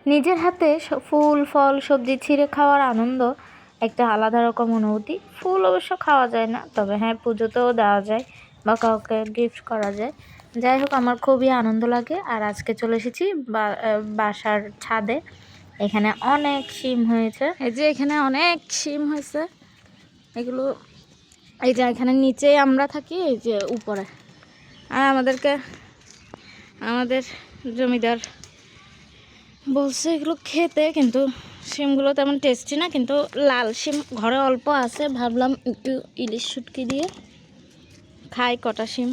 নিজের হাতে ফুল ফল সবজি ছিঁড়ে খাওয়ার আনন্দ একটা আলাদা রকম অনুভূতি। ফুল অবশ্য খাওয়া যায় না, তবে হ্যাঁ পুজোতেও দেওয়া যায় বা কাউকে গিফট করা যায়। যাই হোক, আমার খুবই আনন্দ লাগে। আর আজকে চলে এসেছি বাসার ছাদে। এখানে অনেক শিম হয়েছে, এই যে এখানে অনেক শিম হয়েছে। এগুলো এই যে এখানে নিচে আমরা থাকি, এই যে উপরে। আর আমাদের জমিদার বলছে এগুলো খেতে, কিন্তু শিমগুলো তেমন টেস্টি না। কিন্তু লাল শিম ঘরে অল্প আছে, ভাবলাম একটু ইলিশ শুটকি দিয়ে খাই কটা শিম,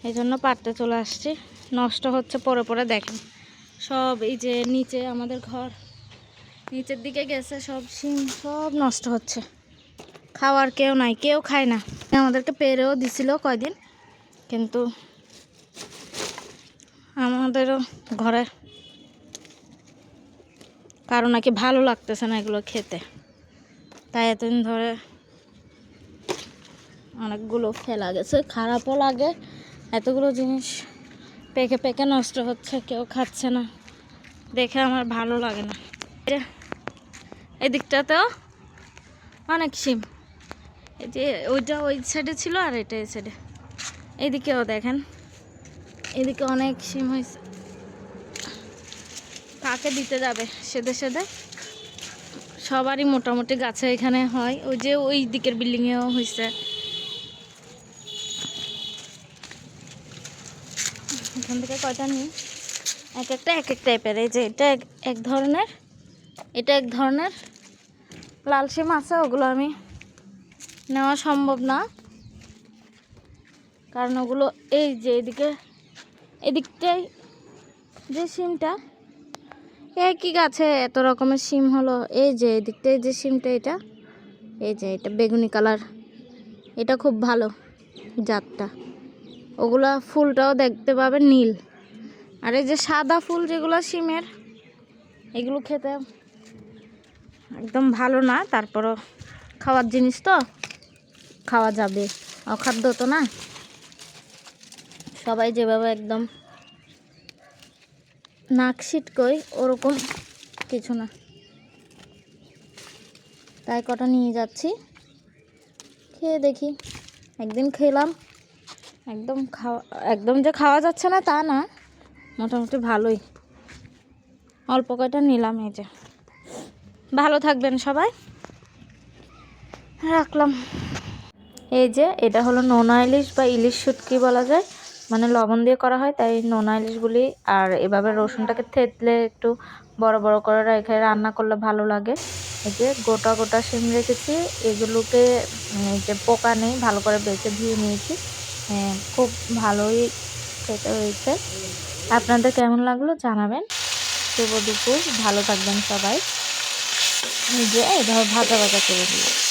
এই জন্য পাড়তে চলে আসছি। নষ্ট হচ্ছে পরে পরে, দেখেন সব। এই যে নিচে আমাদের ঘর, নিচের দিকে গেছে সব শিম, সব নষ্ট হচ্ছে। খাওয়ার কেউ নাই, কেউ খায় না। আমাদেরকে পেরেও দিছিল কয়দিন, কিন্তু আমাদেরও ঘরে কারো নাকি ভালো লাগতেছে না এগুলো খেতে, তাই এতদিন ধরে অনেকগুলো ফেলা গেছে। খারাপও লাগে, এতগুলো জিনিস পেকে পেকে নষ্ট হচ্ছে, কেউ খাচ্ছে না, দেখে আমার ভালো লাগে না। এই দিকটাতেও অনেক শিম, এই যে ওইটা ওই সাইডে ছিল আর এটা এই সাইডে। এইদিকেও দেখেন, এদিকে অনেক শিম হয়েছে। কাকে দিতে যাবে সেদে সেদে, সবারই মোটামুটি গাছে এখানে হয়। ওই যে ওই দিকের বিল্ডিংয়েও হয়েছে। এখান থেকে কয়টা নিই, এক একটা টাইপের। এই যে এটা এক ধরনের, এটা এক ধরনের লাল শিম আছে, ওগুলো আমি নেওয়া সম্ভব না, কারণ ওগুলো এই যে এদিকটাই যে শিমটা, একই গাছে এত রকমের শিম হলো। এই যে এদিকটাই যে শিমটা, এটা এই যে এটা বেগুনি কালার, এটা খুব ভালো জাতটা। ওগুলা ফুলটাও দেখতে পাবেন নীল। আর এই যে সাদা ফুল যেগুলো শিমের, এগুলো খেতে একদম ভালো না, তারপরও খাওয়ার জিনিস তো খাওয়া যাবে, অখাদ্য তো না। সবাই যেভাবে একদম নাক ছিটকই, ওরকম কিছু না, তাই কটা নিয়ে যাচ্ছি, খেয়ে দেখি। একদিন খেলাম, একদম যে খাওয়া যাচ্ছে না তা না, মোটামুটি ভালোই। অল্প কয়টা নিলাম। এই যে ভালো থাকবেন সবাই, রাখলাম। এই যে এটা হলো নোনা ইলিশ বা ইলিশ শুটকি বলা যায়, মানে লবণ দিয়ে করা হয় তাই নোনা ইলিশগুলি। আর এভাবে রসুনটাকে থেতলে একটু বড় বড় করে রেখে রান্না করলে ভালো লাগে। এই যে গোটা গোটা শিম রেখেছি, এগুলোকে এই যে পোকা নেই, ভালো করে বেছে ধুয়ে নিয়েছি। খুব ভালোই খেতে হয়েছে। আপনাদের কেমন লাগলো জানাবেন। শুভ দুপুর, ভালো থাকবেন সবাই। এই যে এভাবে ভাজা ভাজা করে দিই।